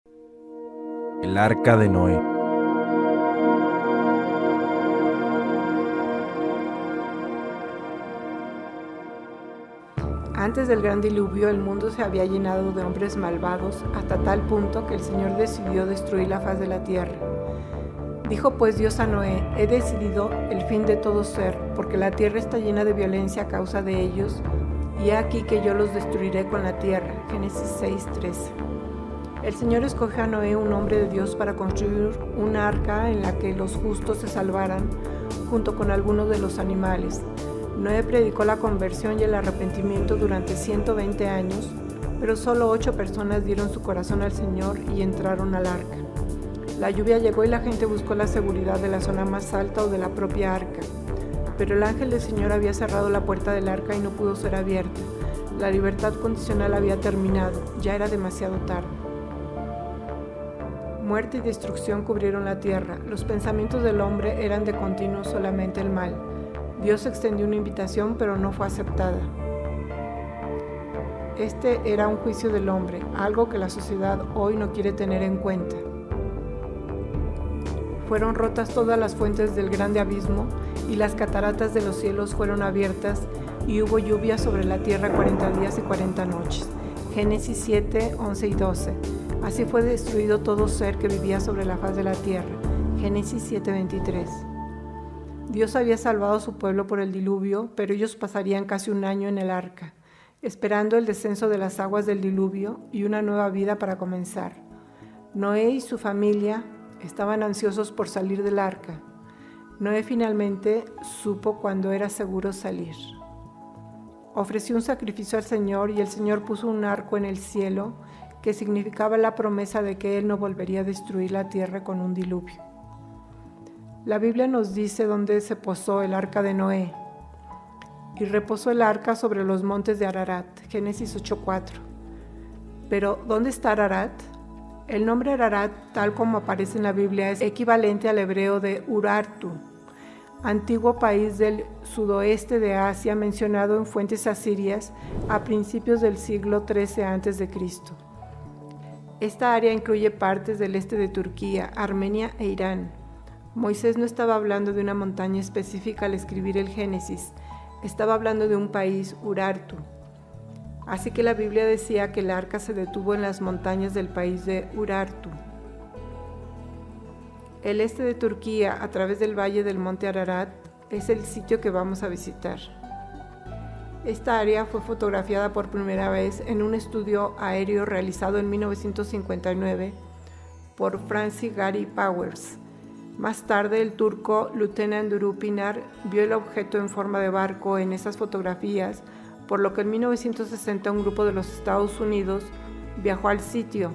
El arca de Noé. Antes del gran diluvio, el mundo se había llenado de hombres malvados hasta tal punto que el Señor decidió destruir la faz de la tierra. Dijo pues Dios a Noé: he decidido el fin de todo ser, porque la tierra está llena de violencia a causa de ellos, y he aquí que yo los destruiré con la tierra. Génesis 6:13. El Señor escogió a Noé, un hombre de Dios, para construir una arca en la que los justos se salvaran, junto con algunos de los animales. Noé predicó la conversión y el arrepentimiento durante 120 años, pero solo 8 personas dieron su corazón al Señor y entraron al arca. La lluvia llegó y la gente buscó la seguridad de la zona más alta o de la propia arca. Pero el ángel del Señor había cerrado la puerta del arca y no pudo ser abierta. La libertad condicional había terminado, ya era demasiado tarde. Muerte y destrucción cubrieron la tierra. Los pensamientos del hombre eran de continuo solamente el mal. Dios extendió una invitación, pero no fue aceptada. Este era un juicio del hombre, algo que la sociedad hoy no quiere tener en cuenta. Fueron rotas todas las fuentes del grande abismo, y las cataratas de los cielos fueron abiertas, y hubo lluvia sobre la tierra 40 días y 40 noches. Génesis 7, 11 y 12. Así fue destruido todo ser que vivía sobre la faz de la tierra. Génesis 7, 23. Dios había salvado a su pueblo por el diluvio, pero ellos pasarían casi un año en el arca, esperando el descenso de las aguas del diluvio y una nueva vida para comenzar. Noé y su familia estaban ansiosos por salir del arca. Noé finalmente supo cuándo era seguro salir. Ofreció un sacrificio al Señor y el Señor puso un arco en el cielo que significaba la promesa de que Él no volvería a destruir la tierra con un diluvio. La Biblia nos dice dónde se posó el arca de Noé. Y reposó el arca sobre los montes de Ararat, Génesis 8:4. Pero, ¿dónde está Ararat? El nombre Ararat, tal como aparece en la Biblia, es equivalente al hebreo de Urartu, antiguo país del sudoeste de Asia mencionado en fuentes asirias a principios del siglo XIII a.C. Esta área incluye partes del este de Turquía, Armenia e Irán. Moisés no estaba hablando de una montaña específica al escribir el Génesis, estaba hablando de un país, Urartu. Así que la Biblia decía que el arca se detuvo en las montañas del país de Urartu. El este de Turquía, a través del valle del monte Ararat, es el sitio que vamos a visitar. Esta área fue fotografiada por primera vez en un estudio aéreo realizado en 1959 por Francis Gary Powers. Más tarde, el turco Lieutenant Durupinar vio el objeto en forma de barco en esas fotografías, por lo que en 1960 un grupo de los Estados Unidos viajó al sitio,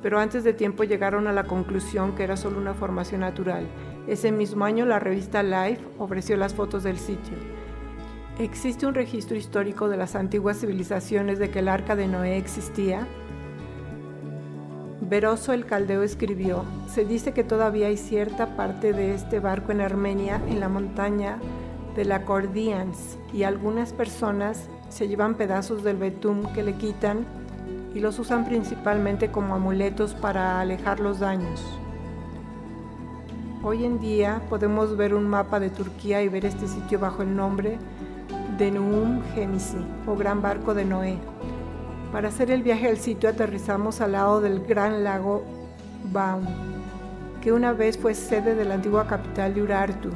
pero antes de tiempo llegaron a la conclusión que era solo una formación natural. Ese mismo año, la revista Life ofreció las fotos del sitio. ¿Existe un registro histórico de las antiguas civilizaciones de que el arca de Noé existía? Beroso el Caldeo escribió: se dice que todavía hay cierta parte de este barco en Armenia, en la montaña de la Cordians, y algunas personas se llevan pedazos del betún que le quitan y los usan principalmente como amuletos para alejar los daños. Hoy en día podemos ver un mapa de Turquía y ver este sitio bajo el nombre de Nuum Gemisi, o Gran Barco de Noé. Para hacer el viaje al sitio aterrizamos al lado del gran lago Van, que una vez fue sede de la antigua capital de Urartu,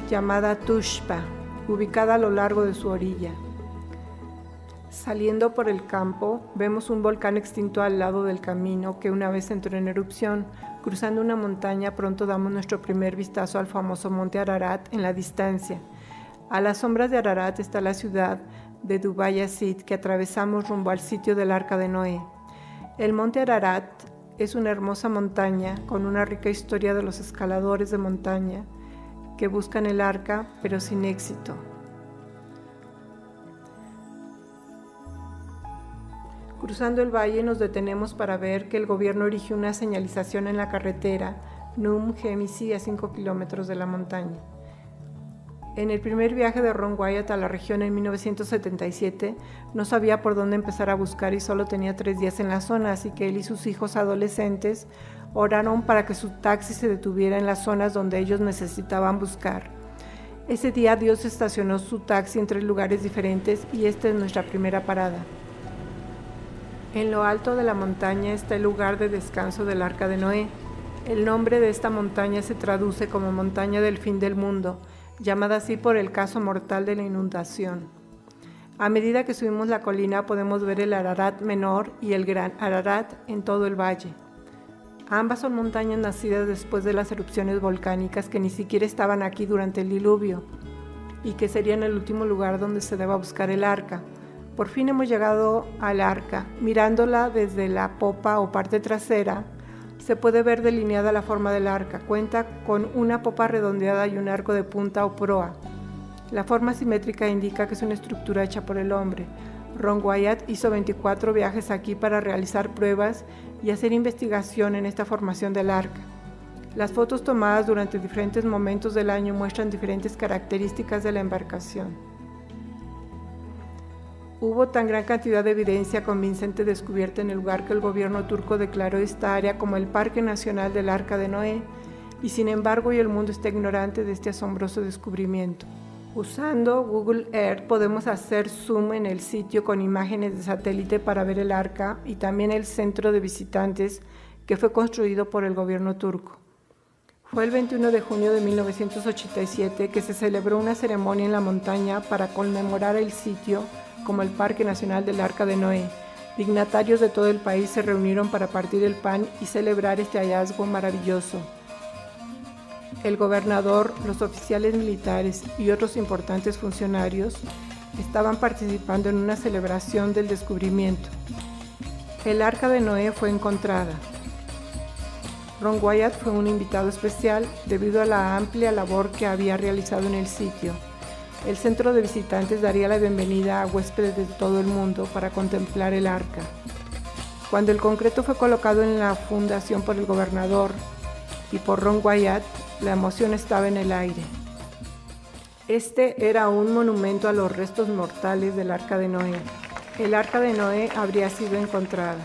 llamada Tushpa, ubicada a lo largo de su orilla. Saliendo por el campo, vemos un volcán extinto al lado del camino que una vez entró en erupción. Cruzando una montaña, pronto damos nuestro primer vistazo al famoso monte Ararat en la distancia. A las sombras de Ararat está la ciudad de Dubái Yazid, que atravesamos rumbo al sitio del arca de Noé. El monte Ararat es una hermosa montaña con una rica historia de los escaladores de montaña que buscan el arca, pero sin éxito. Cruzando el valle nos detenemos para ver que el gobierno erigió una señalización en la carretera Nuum Gemisi a 5 kilómetros de la montaña. En el primer viaje de Ron Wyatt a la región en 1977, no sabía por dónde empezar a buscar y solo tenía 3 días en la zona, así que él y sus hijos adolescentes oraron para que su taxi se detuviera en las zonas donde ellos necesitaban buscar. Ese día Dios estacionó su taxi en 3 lugares diferentes y esta es nuestra primera parada. En lo alto de la montaña está el lugar de descanso del Arca de Noé. El nombre de esta montaña se traduce como montaña del fin del mundo, llamada así por el caso mortal de la inundación. A medida que subimos la colina podemos ver el Ararat Menor y el Gran Ararat en todo el valle. Ambas son montañas nacidas después de las erupciones volcánicas que ni siquiera estaban aquí durante el diluvio y que serían el último lugar donde se deba buscar el arca. Por fin hemos llegado al arca. Mirándola desde la popa o parte trasera, se puede ver delineada la forma del arca. Cuenta con una popa redondeada y un arco de punta o proa. La forma simétrica indica que es una estructura hecha por el hombre. Ron Wyatt hizo 24 viajes aquí para realizar pruebas y hacer investigación en esta formación del arca. Las fotos tomadas durante diferentes momentos del año muestran diferentes características de la embarcación. Hubo tan gran cantidad de evidencia convincente descubierta en el lugar que el gobierno turco declaró esta área como el Parque Nacional del Arca de Noé, y sin embargo hoy el mundo está ignorante de este asombroso descubrimiento. Usando Google Earth podemos hacer zoom en el sitio con imágenes de satélite para ver el arca y también el centro de visitantes que fue construido por el gobierno turco. Fue el 21 de junio de 1987 que se celebró una ceremonia en la montaña para conmemorar el sitio como el Parque Nacional del Arca de Noé. Dignatarios de todo el país se reunieron para partir el pan y celebrar este hallazgo maravilloso. El gobernador, los oficiales militares y otros importantes funcionarios estaban participando en una celebración del descubrimiento. El Arca de Noé fue encontrada. Ron Wyatt fue un invitado especial debido a la amplia labor que había realizado en el sitio. El centro de visitantes daría la bienvenida a huéspedes de todo el mundo para contemplar el arca. Cuando el concreto fue colocado en la fundación por el gobernador y por Ron Wyatt, la emoción estaba en el aire. Este era un monumento a los restos mortales del Arca de Noé. El Arca de Noé habría sido encontrada.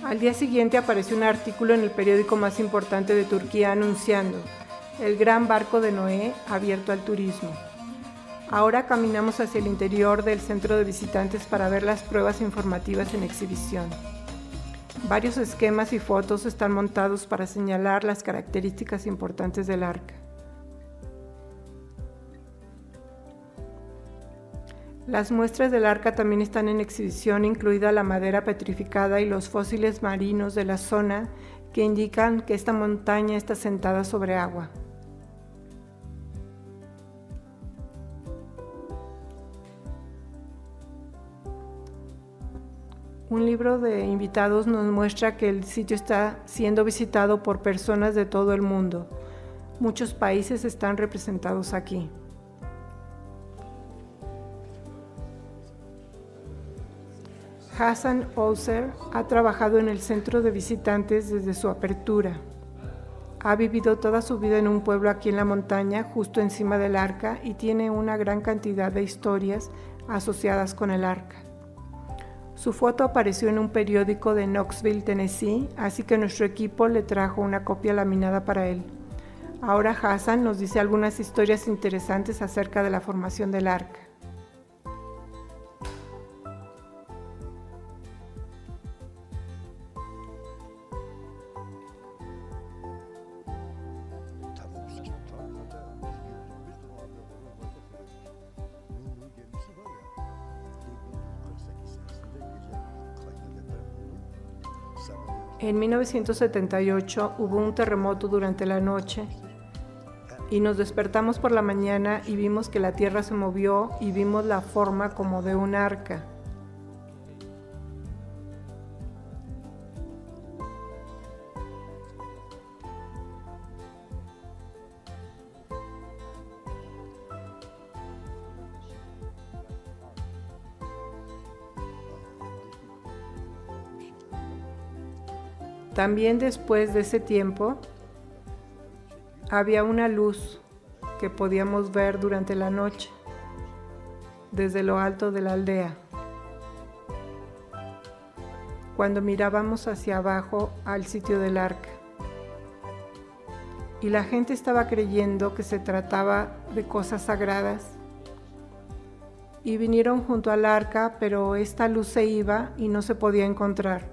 Al día siguiente apareció un artículo en el periódico más importante de Turquía anunciando el gran barco de Noé abierto al turismo. Ahora caminamos hacia el interior del centro de visitantes para ver las pruebas informativas en exhibición. Varios esquemas y fotos están montados para señalar las características importantes del arca. Las muestras del arca también están en exhibición, incluida la madera petrificada y los fósiles marinos de la zona que indican que esta montaña está sentada sobre agua. Un libro de invitados nos muestra que el sitio está siendo visitado por personas de todo el mundo. Muchos países están representados aquí. Hassan Ouser ha trabajado en el centro de visitantes desde su apertura. Ha vivido toda su vida en un pueblo aquí en la montaña, justo encima del arca, y tiene una gran cantidad de historias asociadas con el arca. Su foto apareció en un periódico de Knoxville, Tennessee, así que nuestro equipo le trajo una copia laminada para él. Ahora Hassan nos dice algunas historias interesantes acerca de la formación del arca. En 1978 hubo un terremoto durante la noche y nos despertamos por la mañana y vimos que la tierra se movió y vimos la forma como de un arca. También después de ese tiempo, había una luz que podíamos ver durante la noche desde lo alto de la aldea. Cuando mirábamos hacia abajo al sitio del arca. Y la gente estaba creyendo que se trataba de cosas sagradas. Y vinieron junto al arca, pero esta luz se iba y no se podía encontrar.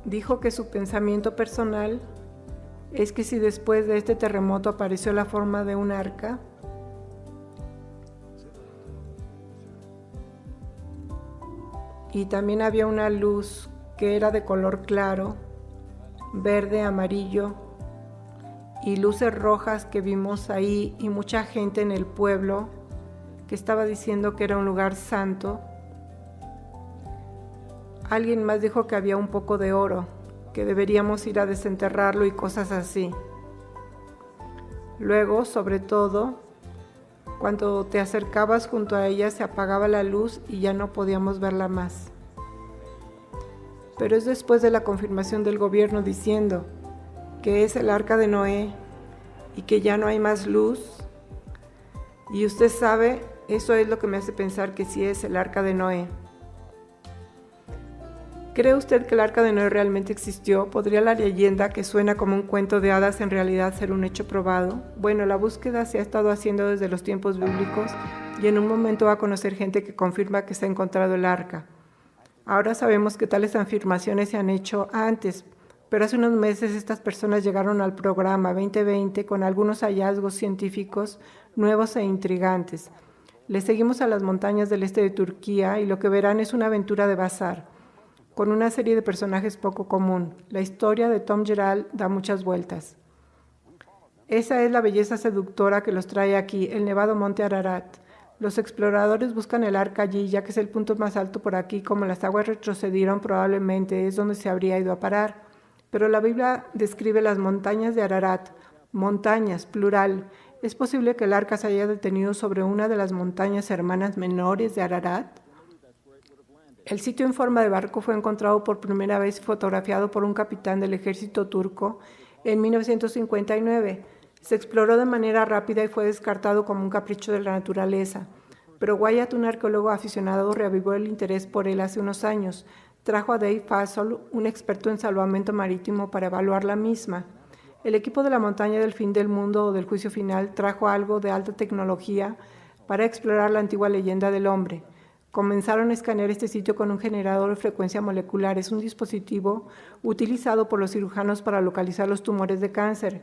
Dijo que su pensamiento personal es que si después de este terremoto apareció la forma de un arca, y también había una luz que era de color claro, verde, amarillo, y luces rojas que vimos ahí, y mucha gente en el pueblo que estaba diciendo que era un lugar santo. Alguien más dijo que había un poco de oro, que deberíamos ir a desenterrarlo y cosas así. Luego, sobre todo, cuando te acercabas junto a ella se apagaba la luz y ya no podíamos verla más. Pero es después de la confirmación del gobierno diciendo que es el arca de Noé y que ya no hay más luz. Y usted sabe, eso es lo que me hace pensar que sí es el arca de Noé. ¿Cree usted que el arca de Noé realmente existió? ¿Podría la leyenda, que suena como un cuento de hadas, en realidad ser un hecho probado? Bueno, la búsqueda se ha estado haciendo desde los tiempos bíblicos y en un momento va a conocer gente que confirma que se ha encontrado el arca. Ahora sabemos que tales afirmaciones se han hecho antes, pero hace unos meses estas personas llegaron al programa 2020 con algunos hallazgos científicos nuevos e intrigantes. Les seguimos a las montañas del este de Turquía y lo que verán es una aventura de bazar, con una serie de personajes poco común. La historia de Tom Gerald da muchas vueltas. Esa es la belleza seductora que los trae aquí, el nevado monte Ararat. Los exploradores buscan el arca allí, ya que es el punto más alto por aquí. Como las aguas retrocedieron, probablemente es donde se habría ido a parar. Pero la Biblia describe las montañas de Ararat, montañas, plural. ¿Es posible que el arca se haya detenido sobre una de las montañas hermanas menores de Ararat? El sitio en forma de barco fue encontrado por primera vez fotografiado por un capitán del ejército turco en 1959. Se exploró de manera rápida y fue descartado como un capricho de la naturaleza. Pero Wyatt, un arqueólogo aficionado, reavivó el interés por él hace unos años. Trajo a Dave Fasold, un experto en salvamento marítimo, para evaluar la misma. El equipo de la montaña del fin del mundo o del juicio final trajo algo de alta tecnología para explorar la antigua leyenda del hombre. Comenzaron a escanear este sitio con un generador de frecuencia molecular. Es un dispositivo utilizado por los cirujanos para localizar los tumores de cáncer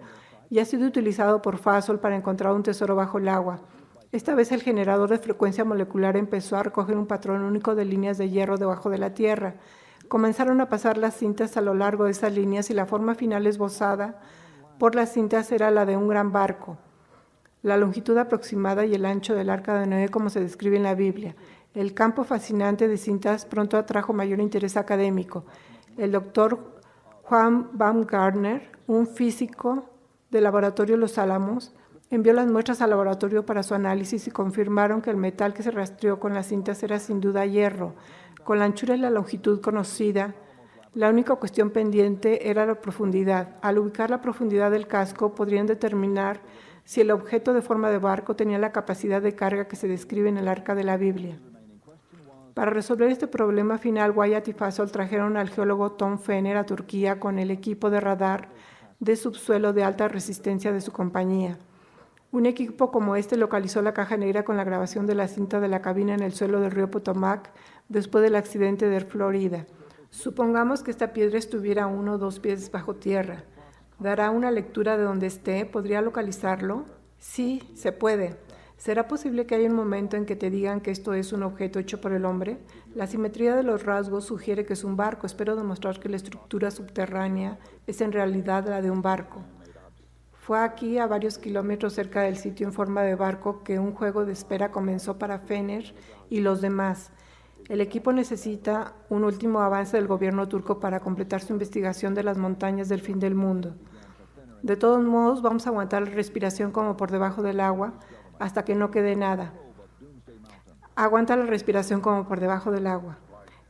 y ha sido utilizado por Fasold para encontrar un tesoro bajo el agua. Esta vez el generador de frecuencia molecular empezó a recoger un patrón único de líneas de hierro debajo de la Tierra. Comenzaron a pasar las cintas a lo largo de esas líneas y la forma final esbozada por las cintas era la de un gran barco. La longitud aproximada y el ancho del arca de Noé, como se describe en la Biblia. El campo fascinante de cintas pronto atrajo mayor interés académico. El doctor Juan Baumgartner, un físico del laboratorio Los Álamos, envió las muestras al laboratorio para su análisis y confirmaron que el metal que se rastreó con las cintas era sin duda hierro. Con la anchura y la longitud conocida, la única cuestión pendiente era la profundidad. Al ubicar la profundidad del casco, podrían determinar si el objeto de forma de barco tenía la capacidad de carga que se describe en el arca de la Biblia. Para resolver este problema final, Wyatt y Fasold trajeron al geólogo Tom Fenner a Turquía con el equipo de radar de subsuelo de alta resistencia de su compañía. Un equipo como este localizó la caja negra con la grabación de la cinta de la cabina en el suelo del río Potomac después del accidente de Florida. Supongamos que esta piedra estuviera 1 o 2 pies bajo tierra. ¿Dará una lectura de donde esté? ¿Podría localizarlo? Sí, se puede. ¿Será posible que haya un momento en que te digan que esto es un objeto hecho por el hombre? La simetría de los rasgos sugiere que es un barco. Espero demostrar que la estructura subterránea es en realidad la de un barco. Fue aquí, a varios kilómetros cerca del sitio en forma de barco, que un juego de espera comenzó para Fenner y los demás. El equipo necesita un último avance del gobierno turco para completar su investigación de las montañas del fin del mundo. De todos modos, vamos a aguantar la respiración como por debajo del agua hasta que no quede nada. Aguanta la respiración como por debajo del agua.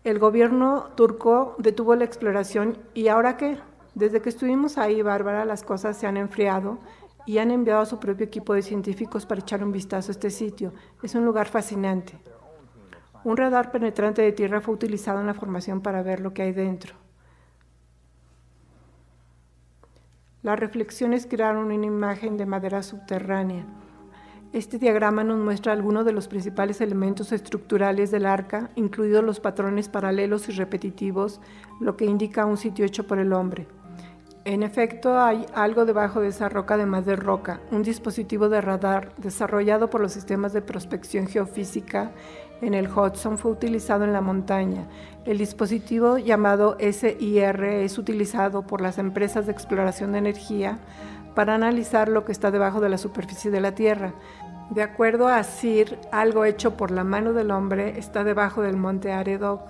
El gobierno turco detuvo la exploración y ¿ahora qué? Desde que estuvimos ahí, Bárbara, las cosas se han enfriado y han enviado a su propio equipo de científicos para echar un vistazo a este sitio. Es un lugar fascinante. Un radar penetrante de tierra fue utilizado en la formación para ver lo que hay dentro. Las reflexiones crearon una imagen de madera subterránea. Este diagrama nos muestra algunos de los principales elementos estructurales del arca, incluidos los patrones paralelos y repetitivos, lo que indica un sitio hecho por el hombre. En efecto, hay algo debajo de esa roca además de roca, un dispositivo de radar desarrollado por los sistemas de prospección geofísica en el Hudson fue utilizado en la montaña. El dispositivo llamado SIR es utilizado por las empresas de exploración de energía para analizar lo que está debajo de la superficie de la Tierra. De acuerdo a SIR, algo hecho por la mano del hombre está debajo del monte Aredok.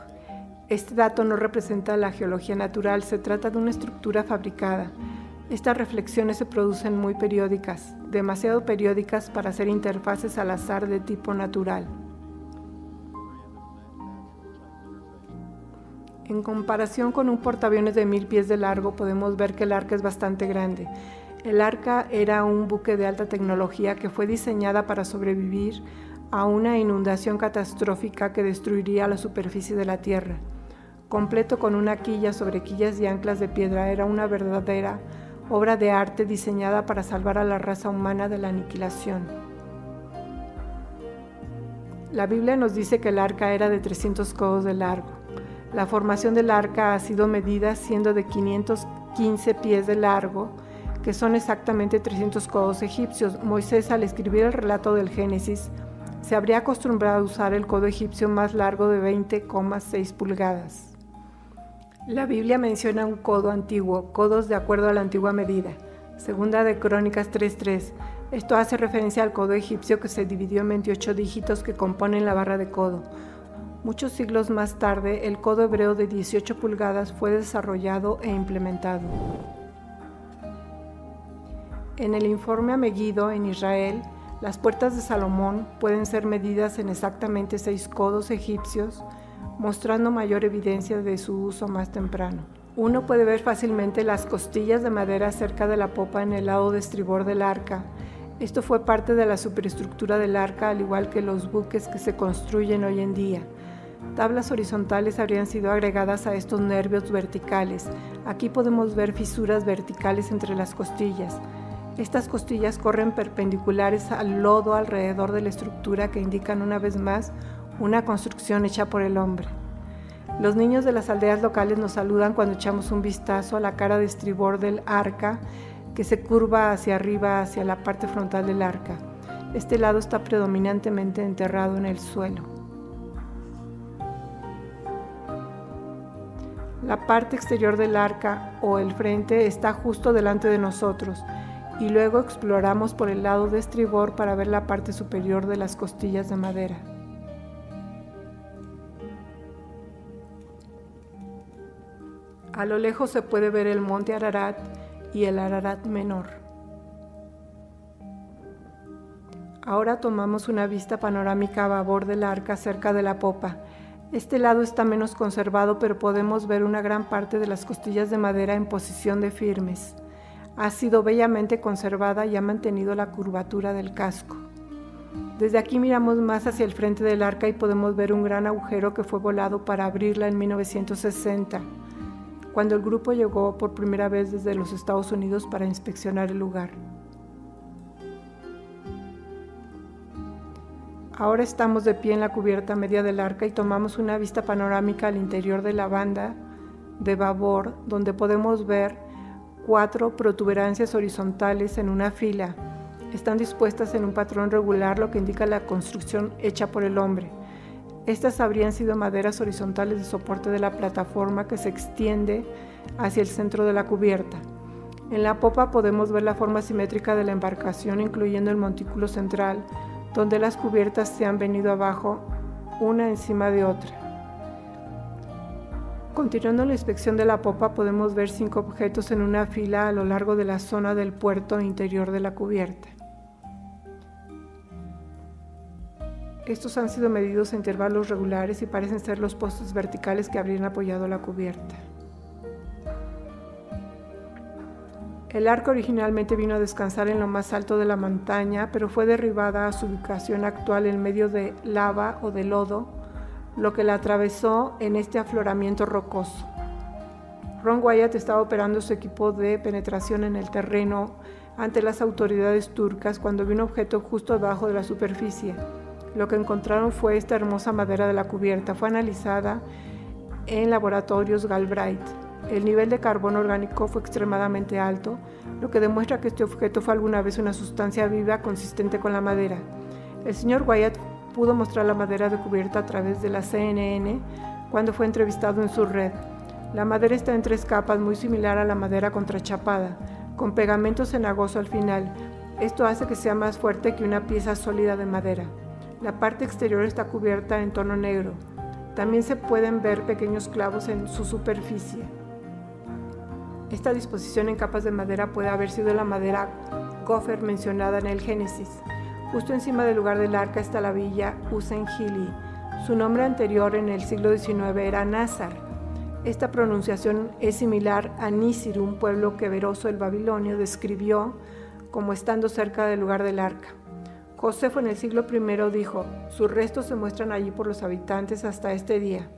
Este dato no representa la geología natural, se trata de una estructura fabricada. Estas reflexiones se producen muy periódicas, demasiado periódicas para hacer interfaces al azar de tipo natural. En comparación con un portaaviones de 1000 pies de largo, podemos ver que el arca es bastante grande. El arca era un buque de alta tecnología que fue diseñada para sobrevivir a una inundación catastrófica que destruiría la superficie de la Tierra. Completo con una quilla sobre quillas y anclas de piedra, era una verdadera obra de arte diseñada para salvar a la raza humana de la aniquilación. La Biblia nos dice que el arca era de 300 codos de largo. La formación del arca ha sido medida siendo de 515 pies de largo, que son exactamente 300 codos egipcios. Moisés, al escribir el relato del Génesis, se habría acostumbrado a usar el codo egipcio más largo de 20,6 pulgadas. La Biblia menciona un codo antiguo, codos de acuerdo a la antigua medida. Segunda de Crónicas 3:3. Esto hace referencia al codo egipcio que se dividió en 28 dígitos que componen la barra de codo. Muchos siglos más tarde, el codo hebreo de 18 pulgadas fue desarrollado e implementado. En el informe a Megiddo en Israel, las puertas de Salomón pueden ser medidas en exactamente 6 codos egipcios, mostrando mayor evidencia de su uso más temprano. Uno puede ver fácilmente las costillas de madera cerca de la popa en el lado de estribor del arca. Esto fue parte de la superestructura del arca, al igual que los buques que se construyen hoy en día. Tablas horizontales habrían sido agregadas a estos nervios verticales. Aquí podemos ver fisuras verticales entre las costillas. Estas costillas corren perpendiculares al lodo alrededor de la estructura que indican una vez más una construcción hecha por el hombre. Los niños de las aldeas locales nos saludan cuando echamos un vistazo a la cara de estribor del arca que se curva hacia arriba hacia la parte frontal del arca. Este lado está predominantemente enterrado en el suelo. La parte exterior del arca o el frente está justo delante de nosotros y luego exploramos por el lado de estribor para ver la parte superior de las costillas de madera. A lo lejos se puede ver el monte Ararat y el Ararat menor. Ahora tomamos una vista panorámica a babor del arca cerca de la popa. Este lado está menos conservado, pero podemos ver una gran parte de las costillas de madera en posición de firmes. Ha sido bellamente conservada y ha mantenido la curvatura del casco. Desde aquí miramos más hacia el frente del arca y podemos ver un gran agujero que fue volado para abrirla en 1960, cuando el grupo llegó por primera vez desde los Estados Unidos para inspeccionar el lugar. Ahora estamos de pie en la cubierta media del arca y tomamos una vista panorámica al interior de la banda de babor, donde podemos ver 4 protuberancias horizontales en una fila. Están dispuestas en un patrón regular, lo que indica la construcción hecha por el hombre. Estas habrían sido maderas horizontales de soporte de la plataforma que se extiende hacia el centro de la cubierta. En la popa podemos ver la forma simétrica de la embarcación, incluyendo el montículo central, donde las cubiertas se han venido abajo una encima de otra. Continuando la inspección de la popa, podemos ver 5 objetos en una fila a lo largo de la zona del puerto interior de la cubierta. Estos han sido medidos a intervalos regulares y parecen ser los postes verticales que habrían apoyado la cubierta. El arca originalmente vino a descansar en lo más alto de la montaña, pero fue derribada a su ubicación actual en medio de lava o de lodo, lo que la atravesó en este afloramiento rocoso. Ron Wyatt estaba operando su equipo de penetración en el terreno ante las autoridades turcas cuando vio un objeto justo debajo de la superficie. Lo que encontraron fue esta hermosa madera de la cubierta. Fue analizada en laboratorios Galbraith. El nivel de carbono orgánico fue extremadamente alto, lo que demuestra que este objeto fue alguna vez una sustancia viva consistente con la madera. El señor Wyatt pudo mostrar la madera de cubierta a través de la CNN cuando fue entrevistado en su red. La madera está en 3 capas, muy similar a la madera contrachapada, con pegamento cenagoso al final. Esto hace que sea más fuerte que una pieza sólida de madera. La parte exterior está cubierta en tono negro. También se pueden ver pequeños clavos en su superficie. Esta disposición en capas de madera puede haber sido la madera gopher mencionada en el Génesis. Justo encima del lugar del arca está la villa Usen-Hili. Su nombre anterior en el siglo XIX era Nazar. Esta pronunciación es similar a Nisir, un pueblo que Beroso el Babilonio describió como estando cerca del lugar del arca. Josefo en el siglo I dijo: sus restos se muestran allí por los habitantes hasta este día.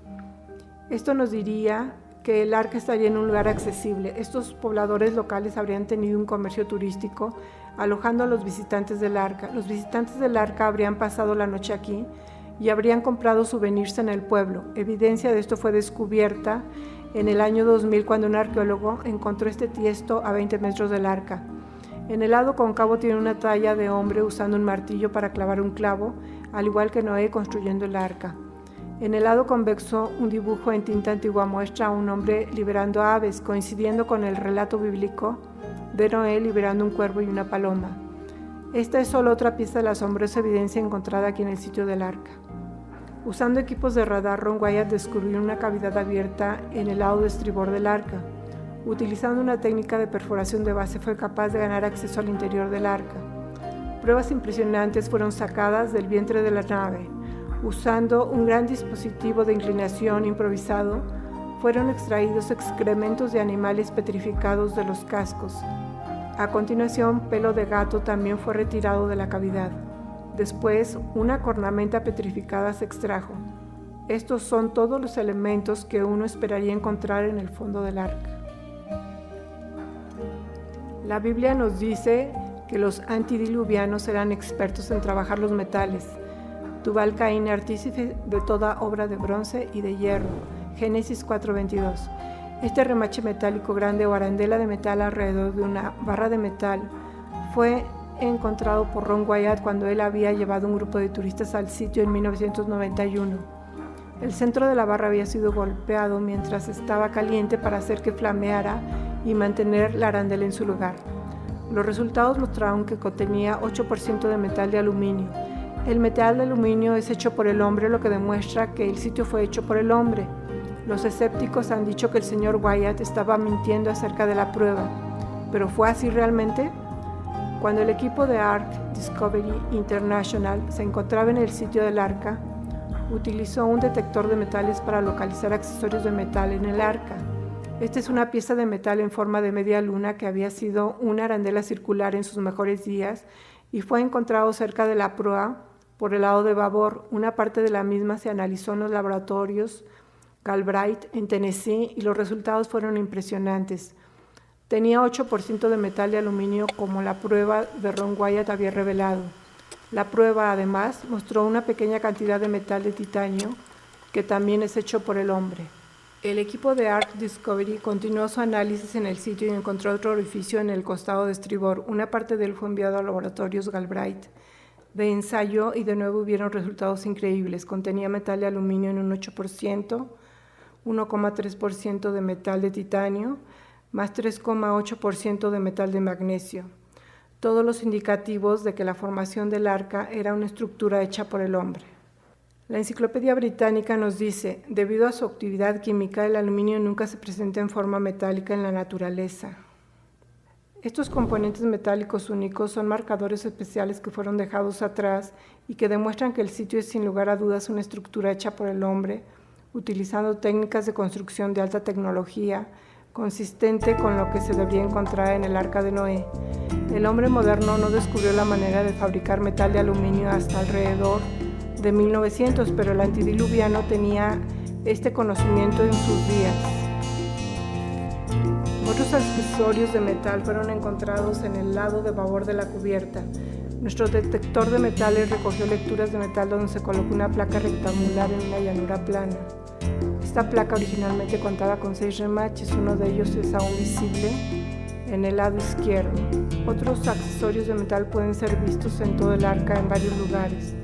Esto nos diría que el arca estaría en un lugar accesible. Estos pobladores locales habrían tenido un comercio turístico, alojando a los visitantes del arca. Los visitantes del arca habrían pasado la noche aquí y habrían comprado souvenirs en el pueblo. Evidencia de esto fue descubierta en el año 2000 cuando un arqueólogo encontró este tiesto a 20 metros del arca. En el lado cóncavo tiene una talla de hombre usando un martillo para clavar un clavo, al igual que Noé construyendo el arca. En el lado convexo, un dibujo en tinta antigua muestra a un hombre liberando aves, coincidiendo con el relato bíblico de Noé liberando un cuervo y una paloma. Esta es solo otra pieza de la asombrosa evidencia encontrada aquí en el sitio del arca. Usando equipos de radar, Ron Wyatt descubrió una cavidad abierta en el lado de estribor del arca. Utilizando una técnica de perforación de base, fue capaz de ganar acceso al interior del arca. Pruebas impresionantes fueron sacadas del vientre de la nave. Usando un gran dispositivo de inclinación improvisado, fueron extraídos excrementos de animales petrificados de los cascos. A continuación, pelo de gato también fue retirado de la cavidad. Después, una cornamenta petrificada se extrajo. Estos son todos los elementos que uno esperaría encontrar en el fondo del arca. La Biblia nos dice que los antidiluvianos eran expertos en trabajar los metales. Tubal-Caín, artífice de toda obra de bronce y de hierro. Génesis 4:22. Este remache metálico grande o arandela de metal alrededor de una barra de metal fue encontrado por Ron Wyatt cuando él había llevado un grupo de turistas al sitio en 1991. El centro de la barra había sido golpeado mientras estaba caliente para hacer que flameara y mantener la arandela en su lugar. Los resultados mostraron que contenía 8% de metal de aluminio. El metal de aluminio es hecho por el hombre, lo que demuestra que el sitio fue hecho por el hombre. Los escépticos han dicho que el señor Wyatt estaba mintiendo acerca de la prueba, pero ¿fue así realmente? Cuando el equipo de Ark Discovery International se encontraba en el sitio del arca, utilizó un detector de metales para localizar accesorios de metal en el arca. Esta es una pieza de metal en forma de media luna que había sido una arandela circular en sus mejores días y fue encontrado cerca de la proa por el lado de babor. Una parte de la misma se analizó en los laboratorios Galbraith en Tennessee y los resultados fueron impresionantes. Tenía 8% de metal de aluminio como la prueba de Ron Wyatt había revelado. La prueba además mostró una pequeña cantidad de metal de titanio que también es hecho por el hombre. El equipo de Ark Discovery continuó su análisis en el sitio y encontró otro orificio en el costado de estribor. Una parte de él fue enviado a laboratorios Galbraith de ensayo y de nuevo hubieron resultados increíbles. Contenía metal de aluminio en un 8%, 1,3% de metal de titanio, más 3,8% de metal de magnesio. Todos los indicativos de que la formación del arca era una estructura hecha por el hombre. La Enciclopedia Británica nos dice, debido a su actividad química, el aluminio nunca se presenta en forma metálica en la naturaleza. Estos componentes metálicos únicos son marcadores especiales que fueron dejados atrás y que demuestran que el sitio es sin lugar a dudas una estructura hecha por el hombre, utilizando técnicas de construcción de alta tecnología, consistente con lo que se debería encontrar en el Arca de Noé. El hombre moderno no descubrió la manera de fabricar metal de aluminio hasta alrededor de 1900, pero el antidiluviano tenía este conocimiento en sus días. Otros accesorios de metal fueron encontrados en el lado de babor de la cubierta. Nuestro detector de metales recogió lecturas de metal donde se colocó una placa rectangular en una llanura plana. Esta placa originalmente contaba con 6 remaches, uno de ellos es aún visible en el lado izquierdo. Otros accesorios de metal pueden ser vistos en todo el arca en varios lugares.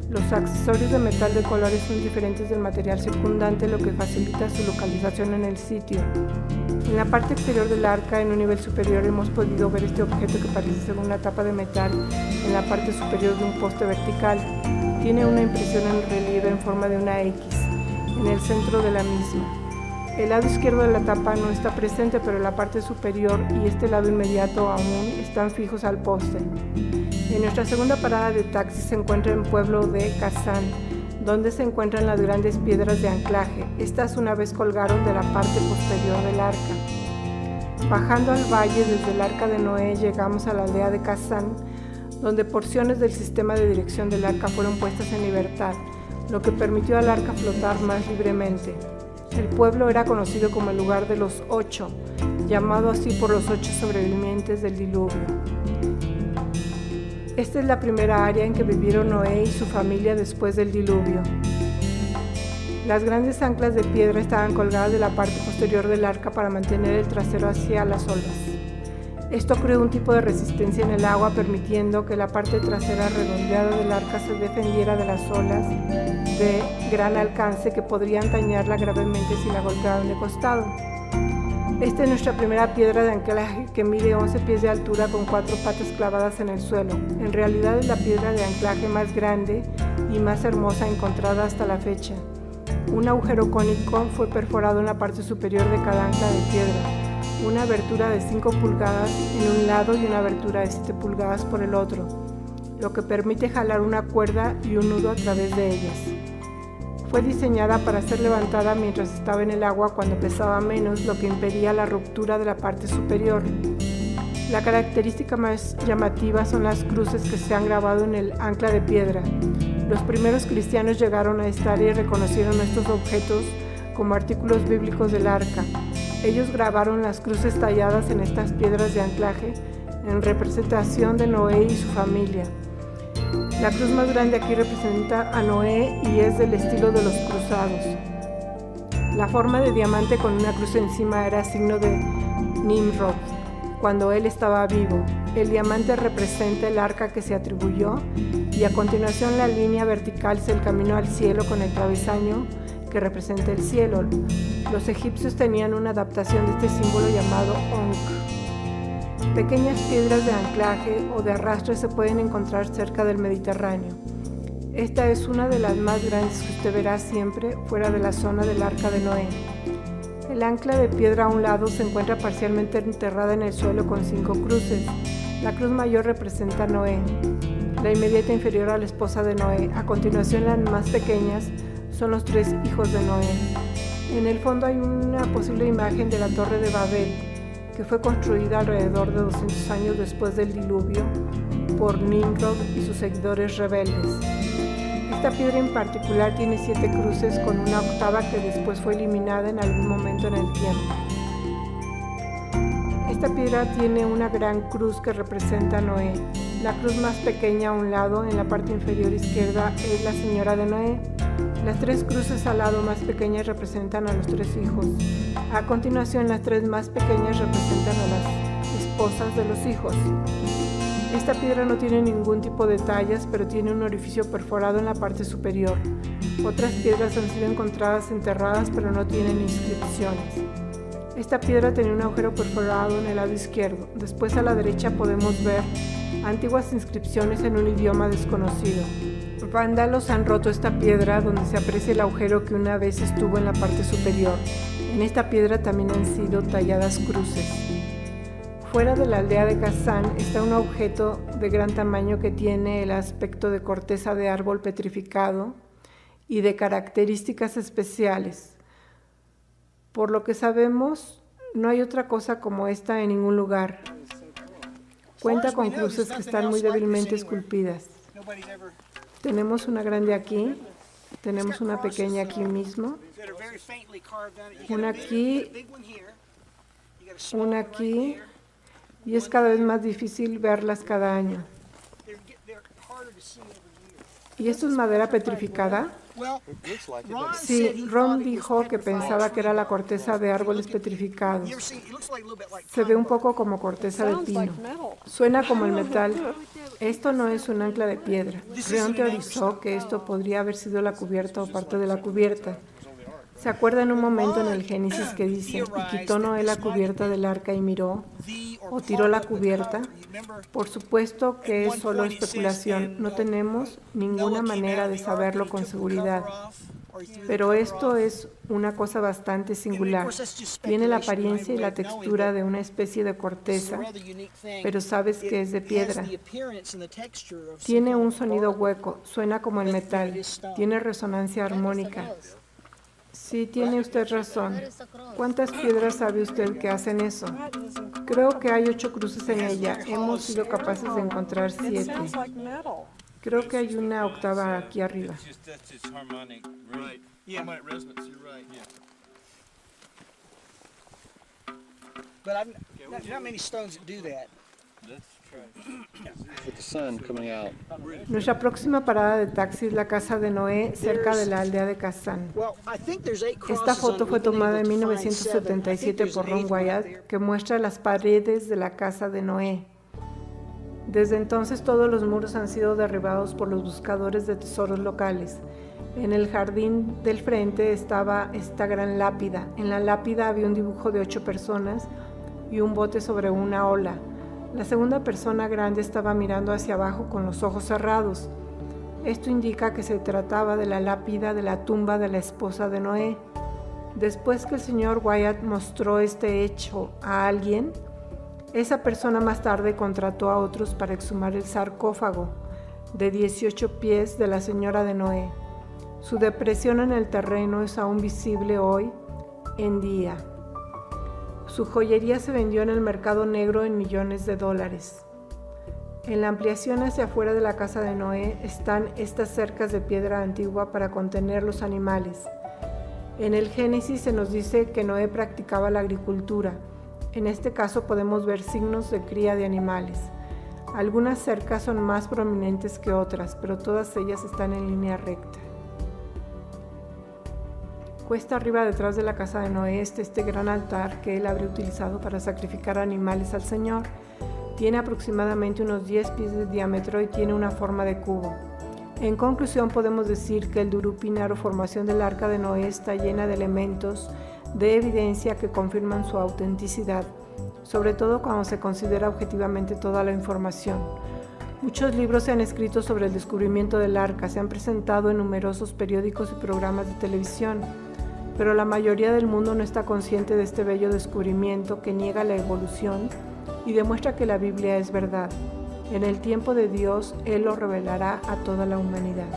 Los accesorios de metal de colores son diferentes del material circundante, lo que facilita su localización en el sitio. En la parte exterior del arca, en un nivel superior, hemos podido ver este objeto que parece ser una tapa de metal en la parte superior de un poste vertical. Tiene una impresión en relieve en forma de una X en el centro de la misma. El lado izquierdo de la tapa no está presente, pero la parte superior y este lado inmediato aún están fijos al poste. En nuestra segunda parada de taxi se encuentra el pueblo de Kazán, donde se encuentran las grandes piedras de anclaje. Estas una vez colgaron de la parte posterior del arca. Bajando al valle desde el Arca de Noé llegamos a la aldea de Kazán, donde porciones del sistema de dirección del arca fueron puestas en libertad, lo que permitió al arca flotar más libremente. El pueblo era conocido como el lugar de los 8, llamado así por los 8 sobrevivientes del diluvio. Esta es la primera área en que vivieron Noé y su familia después del diluvio. Las grandes anclas de piedra estaban colgadas de la parte posterior del arca para mantener el trasero hacia las olas. Esto creó un tipo de resistencia en el agua, permitiendo que la parte trasera redondeada del arca se defendiera de las olas de gran alcance que podrían dañarla gravemente si la golpeaban de costado. Esta es nuestra primera piedra de anclaje, que mide 11 pies de altura con 4 patas clavadas en el suelo. En realidad es la piedra de anclaje más grande y más hermosa encontrada hasta la fecha. Un agujero cónico fue perforado en la parte superior de cada ancla de piedra, una abertura de 5 pulgadas en un lado y una abertura de 7 pulgadas por el otro, lo que permite jalar una cuerda y un nudo a través de ellas. Fue diseñada para ser levantada mientras estaba en el agua cuando pesaba menos, lo que impedía la ruptura de la parte superior. La característica más llamativa son las cruces que se han grabado en el ancla de piedra. Los primeros cristianos llegaron a esta área y reconocieron estos objetos como artículos bíblicos del arca. Ellos grabaron las cruces talladas en estas piedras de anclaje en representación de Noé y su familia. La cruz más grande aquí representa a Noé y es del estilo de los cruzados. La forma de diamante con una cruz encima era signo de Nimrod, cuando él estaba vivo. El diamante representa el arca que se atribuyó y a continuación la línea vertical es el camino al cielo con el travesaño que representa el cielo. Los egipcios tenían una adaptación de este símbolo llamado Ankh. Pequeñas piedras de anclaje o de arrastre se pueden encontrar cerca del Mediterráneo. Esta es una de las más grandes que usted verá siempre fuera de la zona del Arca de Noé. El ancla de piedra a un lado se encuentra parcialmente enterrada en el suelo con 5 cruces. La cruz mayor representa a Noé, la inmediata inferior a la esposa de Noé. A continuación, las más pequeñas son los 3 hijos de Noé. En el fondo hay una posible imagen de la Torre de Babel, que fue construida alrededor de 200 años después del diluvio por Nimrod y sus seguidores rebeldes. Esta piedra en particular tiene 7 cruces con una octava que después fue eliminada en algún momento en el tiempo. Esta piedra tiene una gran cruz que representa a Noé. La cruz más pequeña a un lado, en la parte inferior izquierda, es la señora de Noé. Las 3 cruces al lado más pequeñas representan a los 3 hijos. A continuación, las 3 más pequeñas representan a las esposas de los hijos. Esta piedra no tiene ningún tipo de tallas, pero tiene un orificio perforado en la parte superior. Otras piedras han sido encontradas enterradas, pero no tienen inscripciones. Esta piedra tenía un agujero perforado en el lado izquierdo. Después, a la derecha, podemos ver antiguas inscripciones en un idioma desconocido. Vándalos han roto esta piedra donde se aprecia el agujero que una vez estuvo en la parte superior. En esta piedra también han sido talladas cruces. Fuera de la aldea de Kazán está un objeto de gran tamaño que tiene el aspecto de corteza de árbol petrificado y de características especiales. Por lo que sabemos, no hay otra cosa como esta en ningún lugar. Cuenta con cruces que están muy débilmente esculpidas. Tenemos una grande aquí, tenemos una pequeña aquí mismo, una aquí, y es cada vez más difícil verlas cada año. ¿Y esto es madera petrificada? Sí, Ron dijo que pensaba que era la corteza de árboles petrificados. Se ve un poco como corteza de pino. Suena como el metal. Esto no es un ancla de piedra. Ron teorizó que esto podría haber sido la cubierta o parte de la cubierta. ¿Se acuerdan un momento en el Génesis que dice, y quitó Noé la cubierta del arca y miró, o tiró la cubierta? Por supuesto que es solo especulación, no tenemos ninguna manera de saberlo con seguridad. Pero esto es una cosa bastante singular. Tiene la apariencia y la textura de una especie de corteza, pero sabes que es de piedra. Tiene un sonido hueco, suena como el metal, tiene resonancia armónica. Sí, tiene usted razón. ¿Cuántas piedras sabe usted que hacen eso? Creo que hay 8 cruces en ella. Hemos sido capaces de encontrar 7. Creo que hay una octava aquí arriba. Nuestra próxima parada de taxi es la casa de Noé, cerca de la aldea de Kazán. Esta foto fue tomada en 1977 por Ron Wyatt, que muestra las paredes de la casa de Noé. Desde entonces todos los muros han sido derribados por los buscadores de tesoros locales. En el jardín del frente estaba esta gran lápida. En la lápida había un dibujo de 8 personas y un bote sobre una ola. La segunda persona grande estaba mirando hacia abajo con los ojos cerrados. Esto indica que se trataba de la lápida de la tumba de la esposa de Noé. Después que el señor Wyatt mostró este hecho a alguien, esa persona más tarde contrató a otros para exhumar el sarcófago de 18 pies de la señora de Noé. Su depresión en el terreno es aún visible hoy en día. Su joyería se vendió en el mercado negro en millones de dólares. En la ampliación hacia afuera de la casa de Noé están estas cercas de piedra antigua para contener los animales. En el Génesis se nos dice que Noé practicaba la agricultura. En este caso podemos ver signos de cría de animales. Algunas cercas son más prominentes que otras, pero todas ellas están en línea recta. Cuesta arriba detrás de la casa de Noé está este gran altar que él habría utilizado para sacrificar animales al Señor. Tiene aproximadamente unos 10 pies de diámetro y tiene una forma de cubo. En conclusión, podemos decir que el Durupinar o formación del arca de Noé está llena de elementos de evidencia que confirman su autenticidad, sobre todo cuando se considera objetivamente toda la información. Muchos libros se han escrito sobre el descubrimiento del arca, se han presentado en numerosos periódicos y programas de televisión, pero la mayoría del mundo no está consciente de este bello descubrimiento que niega la evolución y demuestra que la Biblia es verdad. En el tiempo de Dios, Él lo revelará a toda la humanidad.